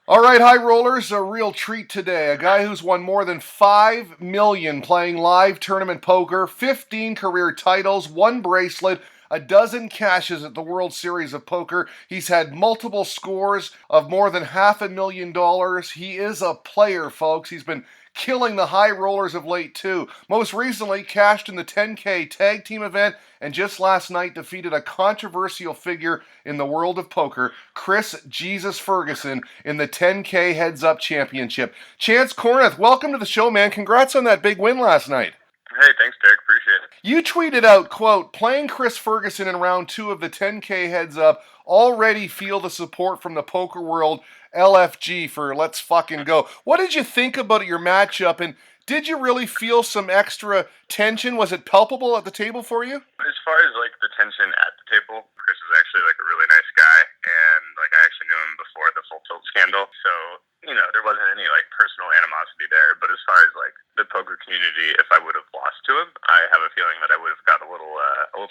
All right, high rollers, a real treat today. A guy who's won more than 5 million playing live tournament poker, 15 career titles, one bracelet, a dozen cashes at the World Series of Poker. He's had multiple scores of more than $500,000. He is a player, folks. He's been killing the high rollers of late too. Most recently cashed in the 10K tag team event and just last night defeated a controversial figure in the world of poker, Chris Jesus Ferguson, in the 10K Heads Up Championship. Chance Kornuth, welcome to the show, man. Congrats on that big win last night. Hey, thanks, Derek. Appreciate it. You tweeted out, quote, playing Chris Ferguson in round 2 of the 10K Heads Up, already feel the support from the poker world, LFG for let's fucking go. What did you think about your matchup, and did you really feel some extra tension? Was it palpable at the table for you? As far as like the tension at the table, Chris is actually like a really nice guy, and like I actually knew him before the Full Tilt scandal, so there wasn't any like personal animosity there. But as far as like the poker community, if I would have lost to him, I have a feeling that I would have got a little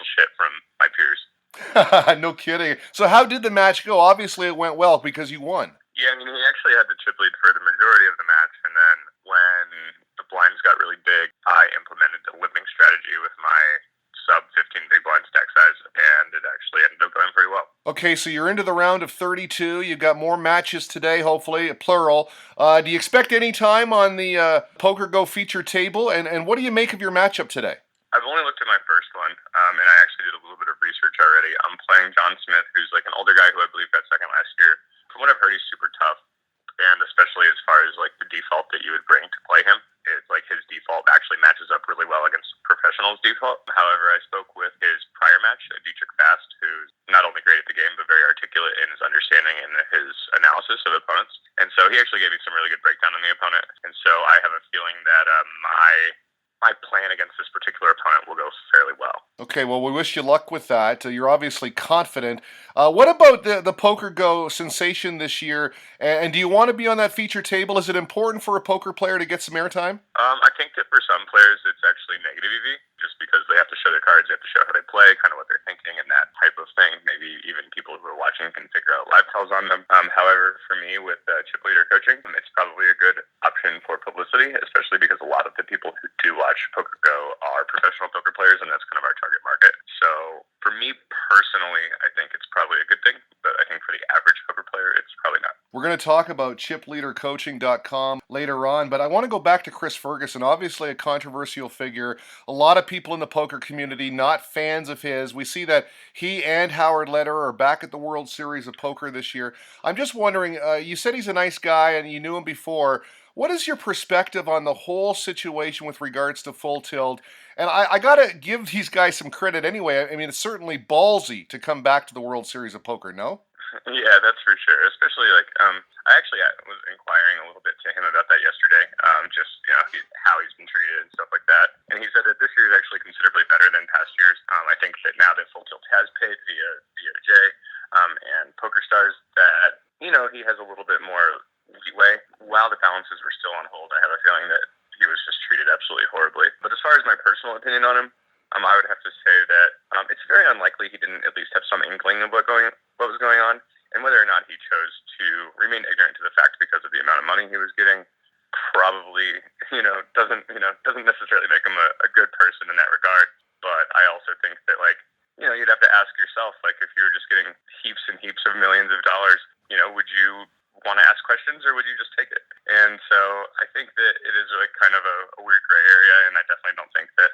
shit from my peers. No kidding. So how did the match go? Obviously it went well because you won. Yeah, I mean, he actually had the chip lead for the majority of the match, and then when the blinds got really big, I implemented a limiting strategy with my sub 15 big blind stack size, and it actually ended up going pretty well. Okay, so you're into the round of 32. You've got more matches today, hopefully, plural. Do you expect any time on the Poker Go feature table? And what do you make of your matchup today? I've only looked at my first one, and I actually did a little bit of research already. I'm playing John Smith, who's like an older guy who I believe got second last year. From what I've heard, he's super tough, and especially as far as like the default that you would bring to play him, it's like his default actually matches up really well against professionals' default. However, I spoke with his prior match, Dietrich Fast, who's not only great at the game but very articulate in his understanding and his analysis of opponents, and so he actually gave me some really good breakdown on the opponent. And so I have a feeling that my plan against this particular opponent will go fairly well. Okay, well, we wish you luck with that. You're obviously confident. What about the Poker Go sensation this year? And do you want to be on that feature table? Is it important for a poker player to get some airtime? I think that for some players it's actually negative EV, just because they have to show their cards, they have to show how they play, kind of what they're thinking, and that type of thing. Maybe even people who are watching can figure out live tells on them. However, for me with chip leader coaching, it's probably a good option for publicity, especially because a lot of the people who do watch Poker Go are professional poker players, and that's kind of our target market. So for me personally, I think it's probably a good thing, but I think for the average poker player, it's probably not. We're going to talk about chipleadercoaching.com later on, but I want to go back to Chris Ferguson, obviously a controversial figure. A lot of people in the poker community not fans of his. We see that he and Howard Lederer are back at the World Series of Poker this year. I'm just wondering, you said he's a nice guy and you knew him before. What is your perspective on the whole situation with regards to Full Tilt? And I got to give these guys some credit anyway. I mean, it's certainly ballsy to come back to the World Series of Poker, no? Yeah, that's for sure. Especially like I was inquiring a little bit to him about that yesterday. Just how he's been treated and stuff like that. And he said that this year is actually considerably better than past years. I think that now that Full Tilt has paid via DOJ and PokerStars, that he has a little bit more leeway. While the balances were still on hold, I have a feeling that he was just treated absolutely horribly. But as far as my personal opinion on him, I would have to say that it's very unlikely he didn't at least have some inkling of what was going on, and whether or not he chose to remain ignorant to the fact because of the amount of money he was getting, probably doesn't necessarily make him a good person in that regard. But I also think that you'd have to ask yourself, like, if you were just getting heaps and heaps of millions of dollars, would you want to ask questions or would you just take it? And so I think that it is like kind of a weird gray area, and I definitely don't think that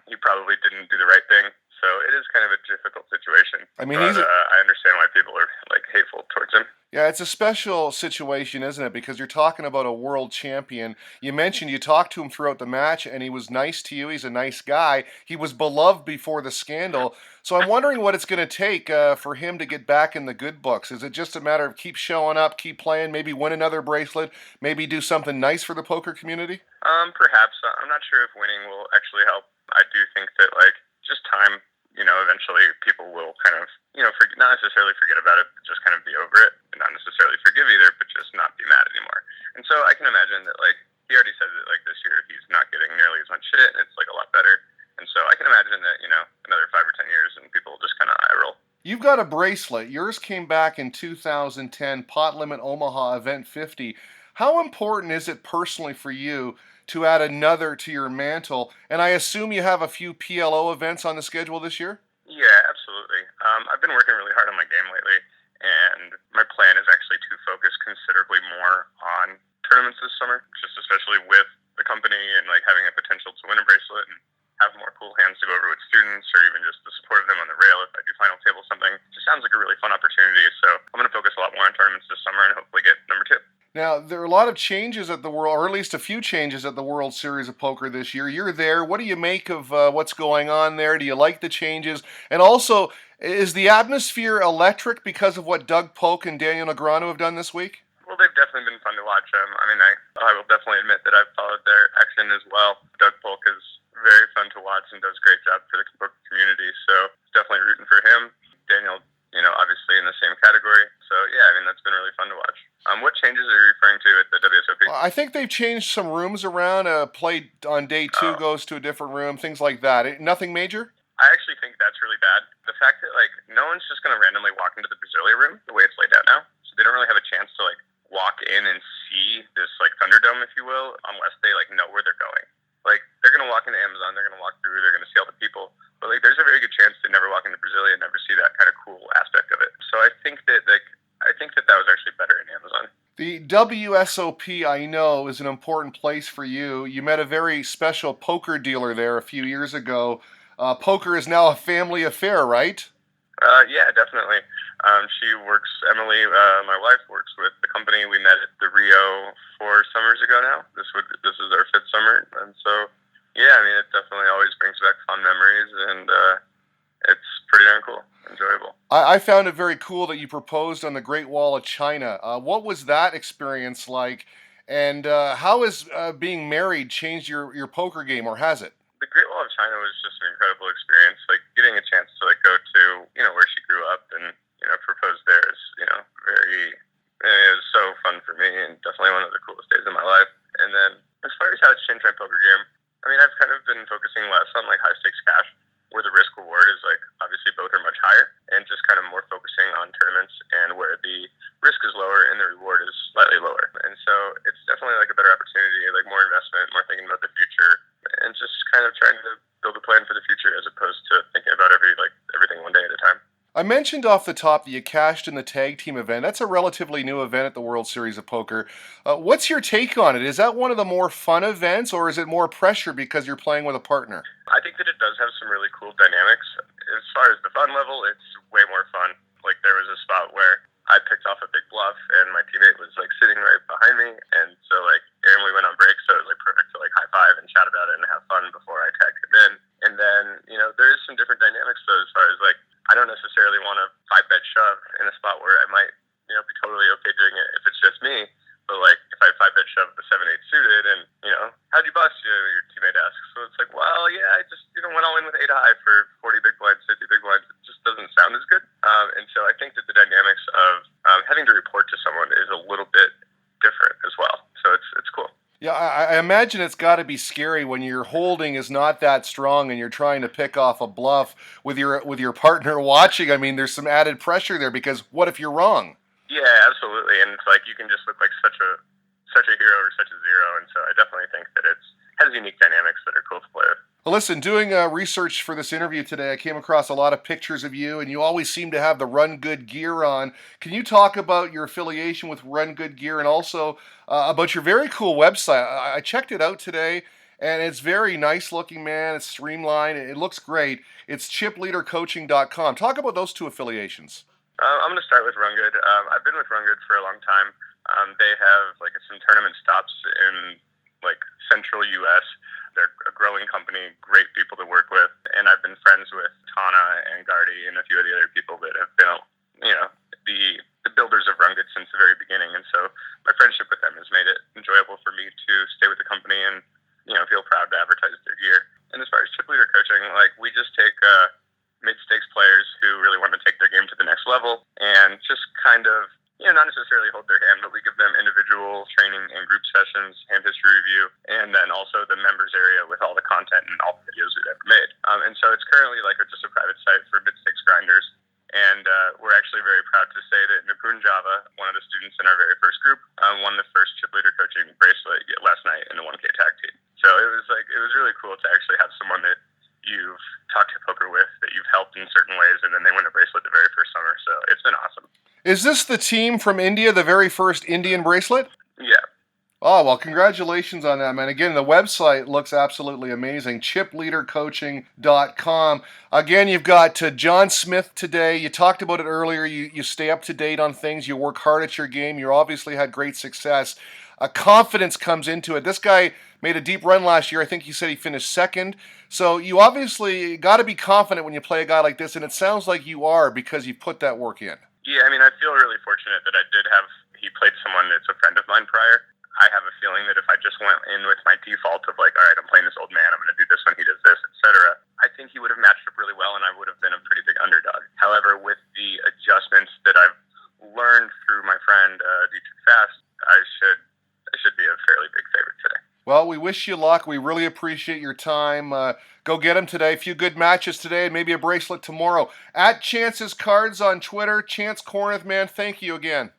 he probably didn't do the right thing. So it is kind of a difficult situation. I mean, but I understand why people are like hateful towards him. Yeah, it's a special situation, isn't it? Because you're talking about a world champion. You mentioned you talked to him throughout the match, and he was nice to you. He's a nice guy. He was beloved before the scandal. So I'm wondering what it's going to take for him to get back in the good books. Is it just a matter of keep showing up, keep playing, maybe win another bracelet, maybe do something nice for the poker community? Perhaps. I'm not sure if winning will actually help. I do think that just time. Eventually people will kind of not necessarily forget about it, but just kind of be over it, and not necessarily forgive either, but just not be mad anymore. And so I can imagine that he already said that this year he's not getting nearly as much shit, and it's a lot better. And so I can imagine that another 5 or 10 years and people will just kind of eye roll. You've got a bracelet. Yours came back in 2010, Pot Limit Omaha Event 50. How important is it personally for you to add another to your mantle? And I assume you have a few PLO events on the schedule this year? Yeah, absolutely. I've been working really hard on my game lately, and my plan is actually to focus considerably more on tournaments this summer, just especially with the company and like having a potential to win a bracelet and have more cool hands to go over with students or even just the support of them on the rail if I do final table something. It just sounds like a really fun opportunity. So I'm going to focus a lot more on tournaments this summer and hopefully get number two. Now, there are a lot of changes at the World, or at least a few changes at the World Series of Poker this year. You're there. What do you make of what's going on there? Do you like the changes? And also, is the atmosphere electric because of what Doug Polk and Daniel Negreanu have done this week? Well, they've definitely been fun to watch. I will definitely admit that I've followed their action as well. Doug Polk is very fun to watch and does a great job for the poker community. So definitely rooting for him. Daniel, obviously in the same category. So yeah, that's been really fun to watch. What changes are you referring to at the WSOP? I think they've changed some rooms around. Play on day two goes to a different room, things like that. Nothing major? I actually think that's really bad. The fact that no one's just going to randomly walk into the Brasilia room the way it's laid out now, so they don't really have a chance to walk in and see this Thunderdome, if you will, unless they know where they're going. They're going to walk into Amazon, they're going to walk through, they're going to see all the people, but there's a very good chance they never walk into Brasilia and never see that kind of cool aspect of it. So I think that that was actually better in Amazon. The WSOP, I know, is an important place for you. You met a very special poker dealer there a few years ago. Poker is now a family affair, right? Yeah, definitely. Emily, my wife, works with the company. We met at the Rio 4 summers ago now. This is our 5th summer. And so, yeah, it definitely always brings back fond memories, and it's pretty darn cool, enjoyable. I found it very cool that you proposed on the Great Wall of China. What was that experience like? And how has being married changed your poker game, or has it? The Great Wall of China was just an incredible experience. Getting a chance to go to where she grew up and propose there is it was so fun for me and definitely one of the coolest days of my life. And then as far as how it's changed my poker game, I've kind of been focusing less on high stakes cash, where the risk reward is obviously both are much higher, and just kind of more focusing on tournaments and where the risk is lower and the reward is slightly lower. And so it's definitely a better opportunity, more investment, more thinking about the future, and just kind of trying to build a plan for the future as opposed to thinking about everything one day at a time. I mentioned off the top that you cashed in the tag team event. That's a relatively new event at the World Series of Poker. What's your take on it? Is that one of the more fun events, or is it more pressure because you're playing with a partner? I think that it does have some really cool dynamics. As far as the fun level, it's way more fun. There was a spot where I picked off a big bluff, and my teammate was sitting right behind me, and so and we went on break, so it was perfect to high five and chat about it and have fun before I tagged him in. And then there is some different dynamics though, as far as I don't necessarily want to 5-bet shove in a spot where I might be totally okay doing it if it's just me. But if I 5-bet shove the 7-8 suited and how'd you bust? Your teammate asks. So it's well, yeah, I just went all in with 8 high for 40 big blinds, 50 big blinds. It just doesn't sound as good. And so I think that the dynamics of having to report to someone is a little bit different as well. So it's cool. Yeah, I imagine it's got to be scary when your holding is not that strong and you're trying to pick off a bluff with your partner watching. There's some added pressure there because what if you're wrong? Yeah, absolutely, and it's you can just look like such a hero or such a zero, and so I definitely think that it has unique dynamics that are cool to play with. Well, listen, doing research for this interview today, I came across a lot of pictures of you, and you always seem to have the Run Good gear on. Can you talk about your affiliation with Run Good gear and also about your very cool website? I checked it out today, and it's very nice looking, man. It's streamlined. It looks great. It's chipleadercoaching.com. Talk about those two affiliations. I'm going to start with Run Good. I've been with Run Good for a long time. They have some tournament stops in central U.S. They're a growing company, great people to work with, and I've been friends with Tana and Gardy and a few of the other people that have been, the builders of Run Good since the very beginning. And so my friendship with them has made it enjoyable for me to stay with the company and, feel proud to advertise their gear. And as far as chip leader coaching, we just take mid-stakes players who really want to take their game to the next level and just kind of, not necessarily hold their hand, but we give them individual training and group sessions, hand history review, and then also the members area with all the content and all the videos we've ever made. And so it's currently just a private site for mid-stakes grinders. And won the first chip leader coaching bracelet last night in the 1K tag team. So it was really cool to actually have someone that you've talked to poker with, that you've helped in certain ways, and then they win the bracelet the very first summer. So it's been awesome. Is this the team from India, the very first Indian bracelet? Yeah. Oh, well, congratulations on that, man. Again, the website looks absolutely amazing. chipleadercoaching.com. Again, you've got John Smith today. You talked about it earlier. You stay up to date on things. You work hard at your game. You obviously had great success. Confidence comes into it. This guy made a deep run last year. I think he said he finished second. So you obviously got to be confident when you play a guy like this, and it sounds like you are because you put that work in. Yeah, I mean, I feel really fortunate that he played someone that's a friend of mine prior. I have a feeling that if I just went in with my default of like, all right, I'm playing this old man, I'm going to do this when he does this, etc., I think he would have matched up really well, and I would have been a pretty big underdog. However, with the adjustments that I've learned through my friend Dietrich Fast, I should be a fairly big favorite today. Well, we wish you luck. We really appreciate your time. Go get him today. A few good matches today, and maybe a bracelet tomorrow. At Chance's Cards on Twitter. Chance Kornuth, man, thank you again.